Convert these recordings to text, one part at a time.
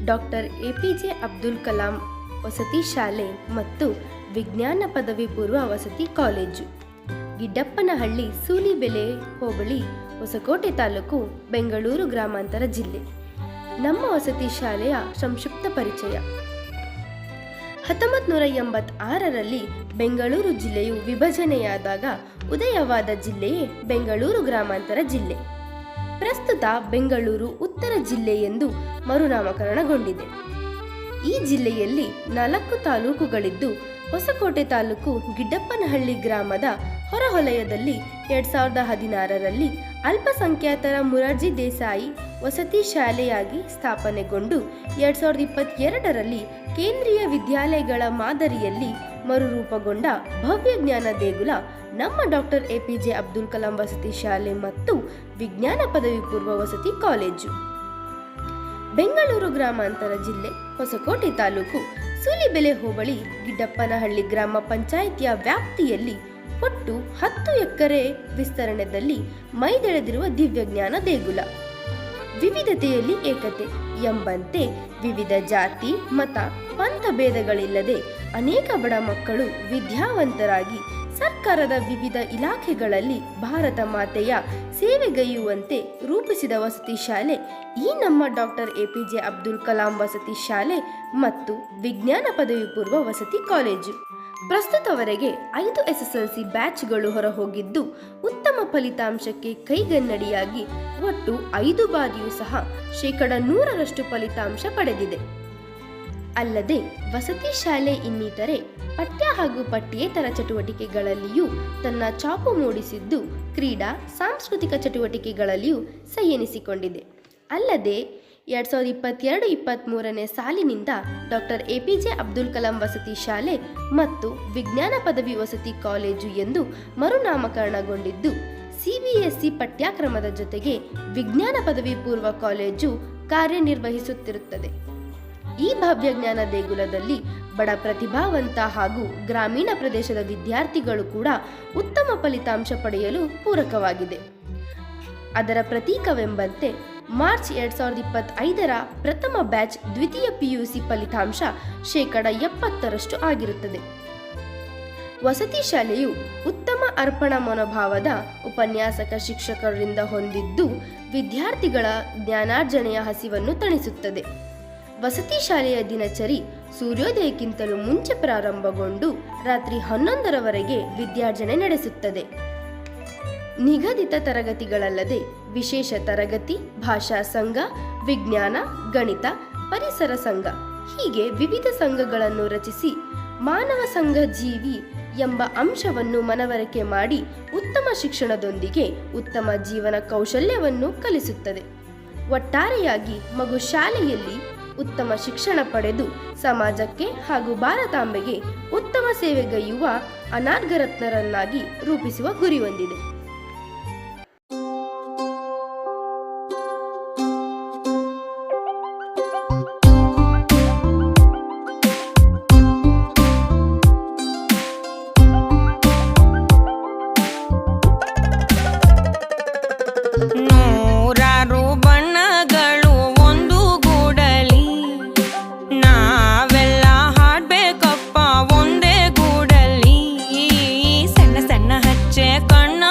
Doctor APJ Abdul Kalam ವಸತಿ ಶಾಲೆ ಮತ್ತು ವಿಜ್ಞಾನ ಪದವಿ ಪೂರ್ವ ವಸತಿ ಕಾಲೇಜು, ಗಿಡ್ಡಪ್ಪನಹಳ್ಳಿ, ಸೂಲಿಬೆಲೆ ಹೋಬಳಿ, ಹೊಸಕೋಟೆ ತಾಲೂಕು, ಬೆಂಗಳೂರು ಗ್ರಾಮಾಂತರ ಜಿಲ್ಲೆ. ನಮ್ಮ ವಸತಿ ಶಾಲೆಯ ಸಂಕ್ಷಿಪ್ತ ಪರಿಚಯ. 1986ರಲ್ಲಿ ಬೆಂಗಳೂರು ಜಿಲ್ಲೆಯು ವಿಭಜನೆಯಾದಾಗ ಉದಯವಾದ ಜಿಲ್ಲೆಯೇ ಬೆಂಗಳೂರು ಗ್ರಾಮಾಂತರ ಜಿಲ್ಲೆ. ಪ್ರಸ್ತುತ ಬೆಂಗಳೂರು ಉತ್ತರ ಜಿಲ್ಲೆ ಎಂದು ಮರುನಾಮಕರಣಗೊಂಡಿದೆ. ಈ ಜಿಲ್ಲೆಯಲ್ಲಿ 4 ತಾಲೂಕುಗಳಿದ್ದು, ಹೊಸಕೋಟೆ ತಾಲೂಕು ಗಿಡ್ಡಪ್ಪನಹಳ್ಳಿ ಗ್ರಾಮದ ಹೊರವಲಯದಲ್ಲಿ 2016ರಲ್ಲಿ ಅಲ್ಪಸಂಖ್ಯಾತರ ಮೊರಾರ್ಜಿ ದೇಸಾಯಿ ವಸತಿ ಶಾಲೆಯಾಗಿ ಸ್ಥಾಪನೆಗೊಂಡು 2022ರಲ್ಲಿ ಕೇಂದ್ರೀಯ ವಿದ್ಯಾಲಯಗಳ ಮಾದರಿಯಲ್ಲಿ ಮರುರೂಪಗೊಂಡ ಭವ್ಯ ಜ್ಞಾನ ದೇಗುಲ ನಮ್ಮ ಡಾಕ್ಟರ್ ಎಪಿಜೆ ಅಬ್ದುಲ್ ಕಲಾಂ ವಸತಿ ಶಾಲೆ ಮತ್ತು ವಿಜ್ಞಾನ ಪದವಿ ಪೂರ್ವ ವಸತಿ ಕಾಲೇಜು. ಬೆಂಗಳೂರು ಗ್ರಾಮಾಂತರ ಜಿಲ್ಲೆ, ಹೊಸಕೋಟೆ ತಾಲೂಕು, ಸೂಲಿಬೆಲೆ ಹೋಬಳಿ, ಗಿಡ್ಡಪ್ಪನಹಳ್ಳಿ ಗ್ರಾಮ ಪಂಚಾಯಿತಿಯ ವ್ಯಾಪ್ತಿಯಲ್ಲಿ ಒಟ್ಟು 10 ಎಕರೆ ವಿಸ್ತರಣೆಯಲ್ಲಿ ಮೈದೆಳೆದಿರುವ ದಿವ್ಯಜ್ಞಾನ ದೇಗುಲ. ವಿವಿಧತೆಯಲ್ಲಿ ಏಕತೆ ಎಂಬಂತೆ ವಿವಿಧ ಜಾತಿ, ಮತ, ಪಂಥ ಭೇದಗಳಿಲ್ಲದೆ ಅನೇಕ ಬಡ ಮಕ್ಕಳು ವಿದ್ಯಾವಂತರಾಗಿ ಸರ್ಕಾರದ ವಿವಿಧ ಇಲಾಖೆಗಳಲ್ಲಿ ಭಾರತ ಮಾತೆಯ ಸೇವೆಗೈಯುವಂತೆ ರೂಪಿಸಿದ ವಸತಿ ಶಾಲೆ ಈ ನಮ್ಮ ಡಾಕ್ಟರ್ ಎಪಿಜೆ ಅಬ್ದುಲ್ ಕಲಾಂ ವಸತಿ ಶಾಲೆ ಮತ್ತು ವಿಜ್ಞಾನ ಪದವಿ ಪೂರ್ವ ವಸತಿ ಕಾಲೇಜು. ಪ್ರಸ್ತುತವರೆಗೆ 5 SSLC ಬ್ಯಾಚ್ಗಳು ಹೊರಹೋಗಿದ್ದು, ಉತ್ತಮ ಫಲಿತಾಂಶಕ್ಕೆ ಕೈಗನ್ನಡಿಯಾಗಿ ಒಟ್ಟು 5 ಬಾರಿಯೂ ಸಹ 100% ಫಲಿತಾಂಶ ಪಡೆದಿದೆ. ಅಲ್ಲದೆ ವಸತಿ ಶಾಲೆ ಇನ್ನಿತರೆ ಪಠ್ಯ ಹಾಗೂ ಪಠ್ಯೇತರ ಚಟುವಟಿಕೆಗಳಲ್ಲಿಯೂ ತನ್ನ ಛಾಪು ಮೂಡಿಸಿದ್ದು, ಕ್ರೀಡಾ ಸಾಂಸ್ಕೃತಿಕ ಚಟುವಟಿಕೆಗಳಲ್ಲಿಯೂ ಸೈ ಎನಿಸಿಕೊಂಡಿದೆ. ಅಲ್ಲದೆ 2022-23ನೇ ಸಾಲಿನಿಂದ ಡಾಕ್ಟರ್ ಎಪಿಜೆ ಅಬ್ದುಲ್ ಕಲಾಂ ವಸತಿ ಶಾಲೆ ಮತ್ತು ವಿಜ್ಞಾನ ಪದವಿ ವಸತಿ ಕಾಲೇಜು ಎಂದು ಮರುನಾಮಕರಣಗೊಂಡಿದ್ದು, CBSE ಪಠ್ಯಕ್ರಮದ ಜೊತೆಗೆ ವಿಜ್ಞಾನ ಪದವಿ ಪೂರ್ವ ಕಾಲೇಜು ಕಾರ್ಯನಿರ್ವಹಿಸುತ್ತಿರುತ್ತದೆ. ಈ ಭವ್ಯ ಜ್ಞಾನ ದೇಗುಲದಲ್ಲಿ ಬಡ ಪ್ರತಿಭಾವಂತ ಹಾಗೂ ಗ್ರಾಮೀಣ ಪ್ರದೇಶದ ವಿದ್ಯಾರ್ಥಿಗಳು ಕೂಡ ಉತ್ತಮ ಫಲಿತಾಂಶ ಪಡೆಯಲು ಪೂರಕವಾಗಿದೆ. ಅದರ ಪ್ರತೀಕವೆಂಬಂತೆ ಮಾರ್ಚ್ 2025ರ ಪ್ರಥಮ ಬ್ಯಾಚ್ ದ್ವಿತೀಯ PUC ಫಲಿತಾಂಶ 70% ಆಗಿರುತ್ತದೆ. ವಸತಿ ಶಾಲೆಯು ಉತ್ತಮ ಅರ್ಪಣಾ ಮನೋಭಾವದ ಉಪನ್ಯಾಸಕ ಶಿಕ್ಷಕರಿಂದ ಹೊಂದಿದ್ದು, ವಿದ್ಯಾರ್ಥಿಗಳ ಜ್ಞಾನಾರ್ಜನೆಯ ಹಸಿವನ್ನು ತಣಿಸುತ್ತದೆ. ವಸತಿ ಶಾಲೆಯ ದಿನಚರಿ ಸೂರ್ಯೋದಯಕ್ಕಿಂತಲೂ ಮುಂಚೆ ಪ್ರಾರಂಭಗೊಂಡು ರಾತ್ರಿ 11ರವರೆಗೆ ವಿದ್ಯಾರ್ಜನೆ ನಡೆಸುತ್ತದೆ. ನಿಗದಿತ ತರಗತಿಗಳಲ್ಲದೆ ವಿಶೇಷ ತರಗತಿ, ಭಾಷಾ ಸಂಘ, ವಿಜ್ಞಾನ, ಗಣಿತ, ಪರಿಸರ ಸಂಘ ಹೀಗೆ ವಿವಿಧ ಸಂಘಗಳನ್ನು ರಚಿಸಿ ಮಾನವ ಸಂಘ ಜೀವಿ ಎಂಬ ಅಂಶವನ್ನು ಮನವರಿಕೆ ಮಾಡಿ ಉತ್ತಮ ಶಿಕ್ಷಣದೊಂದಿಗೆ ಉತ್ತಮ ಜೀವನ ಕೌಶಲ್ಯವನ್ನು ಕಲಿಸುತ್ತದೆ. ಒಟ್ಟಾರೆಯಾಗಿ ಮಗು ಶಾಲೆಯಲ್ಲಿ ಉತ್ತಮ ಶಿಕ್ಷಣ ಪಡೆದು ಸಮಾಜಕ್ಕೆ ಹಾಗೂ ಭಾರತಾಂಬೆಗೆ ಉತ್ತಮ ಸೇವೆಗೈಯುವ ಅನಾರ್ಘರತ್ನರನ್ನಾಗಿ ರೂಪಿಸುವ ಗುರಿ ಹೊಂದಿದೆ. ನೂರಾರು ಬಣ್ಣಗಳು ಒಂದು ಗೂಡಲಿ, ನಾವೆಲ್ಲ ಹಾಡ್ಬೇಕಪ್ಪ ಒಂದೇ ಗೂಡಲಿ. ಸಣ್ಣ ಸಣ್ಣ ಹಚ್ಚೆ ಕಣ್ಣ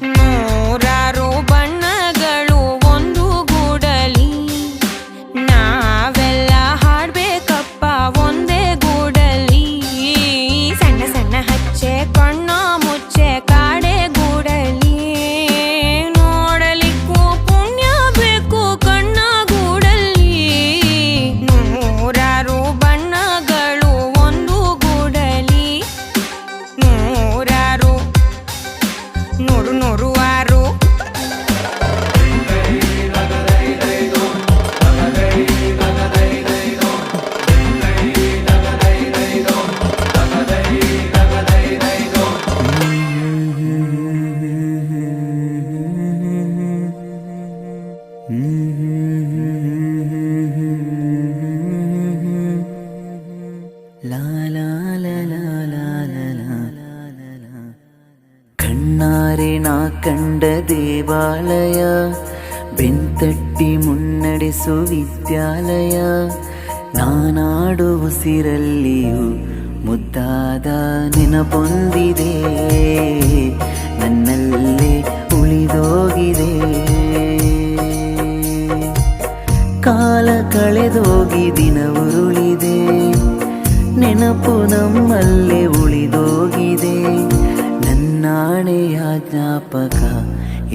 ನೂರಾರು ಬಣ್ಣಗಳು ಒಂದು ಗೂಡಲಿ ನಾವೆಲ್ಲ ಹಾಡ್ಬೇಕಪ್ಪ ಒಂದೇ ಗೂಡಲಿ ಸಣ್ಣ ಸಣ್ಣ ಹಚ್ಚೆ ಕಣ್ಣ ಮುಚ್ಚೆ ಕಾಡೆ ಗೂಡಲಿ ನೋಡಲಿಕ್ಕೂ ಪುಣ್ಯ ಬೇಕು ಕಣ್ಣ ಗೂಡಲಿ ನೂರಾರು ಬಣ್ಣಗಳು ಒಂದು ಗೂಡಲಿ ನೂರಾರು ನೂರು ನೂರು ಆರು ಲಾ ಲಾ ಲಾ ಲಾ ಲಾ ಲಾ ಲಾ ಲಾ ಲಾ. ಕಣ್ಣಾರೆ ನಾ ಕಂಡ ದೇವಾಲಯ ಬೆಂತಟ್ಟಿ ಮುನ್ನಡೆಸು ವಿದ್ಯಾಲಯ ನಾನಾಡು ಉಸಿರಲ್ಲಿಯೂ ಮುದ್ದಾದ ನೆನಪೊಂದಿದೆ ನನ್ನಲ್ಲೇ ಉಳಿದೋಗಿದೆ ಕಾಲ ಕಳೆದೋಗಿ ದಿನ ಉರುಳಿದೆ ನೆನಪು ನಮ್ಮಲ್ಲೇ ಉಳಿದೋಗಿದೆ ನನ್ನಾಣೆಯ ಜ್ಞಾಪಕ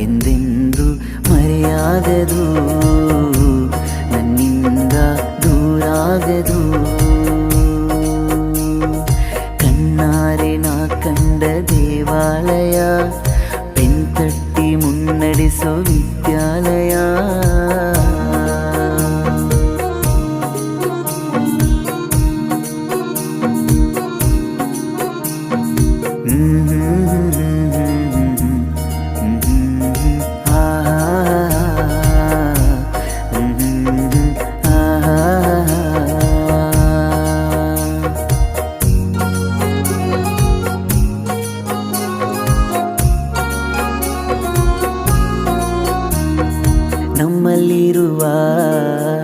ಎಂದೆಂದು ಮರೆಯಾಗದು ನನ್ನಿಂದ ದೂರಾಗದು ಕಣ್ಣಾರೆ ನಾ ಕಂಡ ದೇವಾಲಯ ಬೆಂತಟ್ಟಿ ಮುನ್ನಡೆಸೋ ವಿದ್ಯಾಲಯ ನಮ್ಮಲ್ಲಿರುವ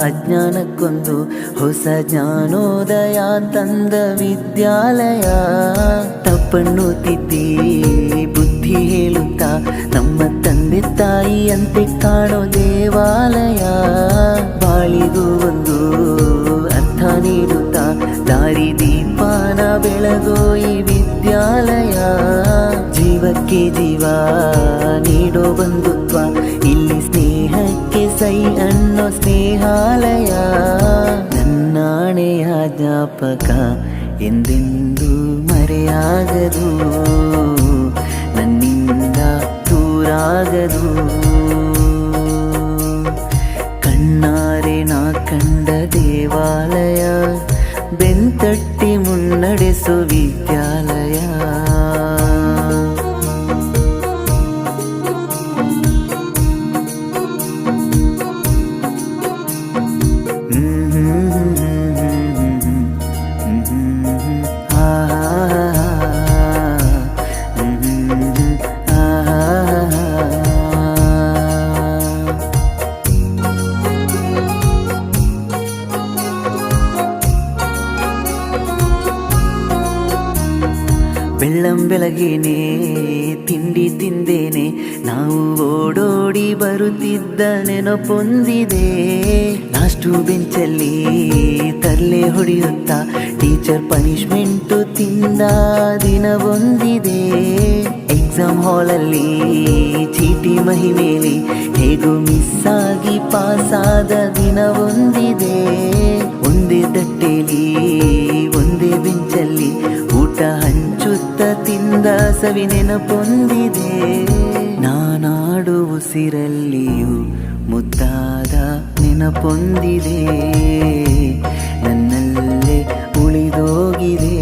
ಅಜ್ಞಾನಕ್ಕೊಂದು ಹೊಸ ಜ್ಞಾನೋದಯ ತಂದ ವಿದ್ಯಾಲಯ ತಪ್ಪನ್ನು ತಿದ್ದಿ ಬುದ್ಧಿ ಹೇಳುತ್ತಾ ನಮ್ಮ ತಂದೆ ತಾಯಿಯಂತೆ ಕಾಣೋ ದೇವಾಲಯ ಬಾಳಿಗೂ ಒಂದು ಅರ್ಥ ನೀಡುತ್ತಾ ದಾರಿ ದೀಪಾನ ಬೆಳಗೋ ಈ ವಿದ್ಯಾಲಯ ಜೀವಕ್ಕೆ ಜೀವ ನೀಡೋ ಬಂಧುತ್ವ ಇಲ್ಲಿ ಸ್ನೇಹಕ್ಕೆ ಸೈ ಅನ್ನೋ ಸ್ನೇಹಾಲಯ ನನ್ನಾಣೆಯ ಜ್ಞಾಪಕ ಎಂದೆಂದೂ ಮರೆಯಾಗದು ನನ್ನಿಂದ ದೂರಾಗದು ಕಣ್ಣಾರೆ ನಾ ಕಂಡ ದೇವಾಲಯ ಬೆಂತಟ್ಟಿ ಮುನ್ನಡೆಸೋ ವಿದ್ಯಾಲಯ ಬೆಳ್ಳಂ ಬೆಳಗೇನೆ ತಿಂಡಿ ತಿಂದೇನೆ ನಾವು ಓಡೋಡಿ ಬರುತ್ತಿದ್ದ ನೆನಪೊಂದಿದೆ ಲಾಸ್ಟು ಬೆಂಚಲ್ಲಿ ತರ್ಲೆ ಹೊಡೆಯುತ್ತಾ ಟೀಚರ್ ಪನಿಷ್ಮೆಂಟು ತಿಂದ ದಿನವೊಂದಿದೆ ಎಕ್ಸಾಮ್ ಹಾಲಲ್ಲಿ ಚೀಟಿ ಮಹಿಮೇಲಿ ಹೇಗೂ ಮಿಸ್ ಆಗಿ ಪಾಸಾದ ದಿನವೊಂದಿದೆ ಒಂದೇ ತಟ್ಟೆಲಿ ಒಂದೇ ಬೆಂಚಲ್ಲಿ ಊಟ ಹಂಚುತ್ತ ತಿಂದ ಸವಿ ನೆನಪೊಂದಿದೆ ನಾನಾಡು ಉಸಿರಲ್ಲಿಯೂ ಮುದ್ದಾದ ನೆನಪೊಂದಿದೆ ನನ್ನಲ್ಲೇ ಉಳಿದೋಗಿದೆ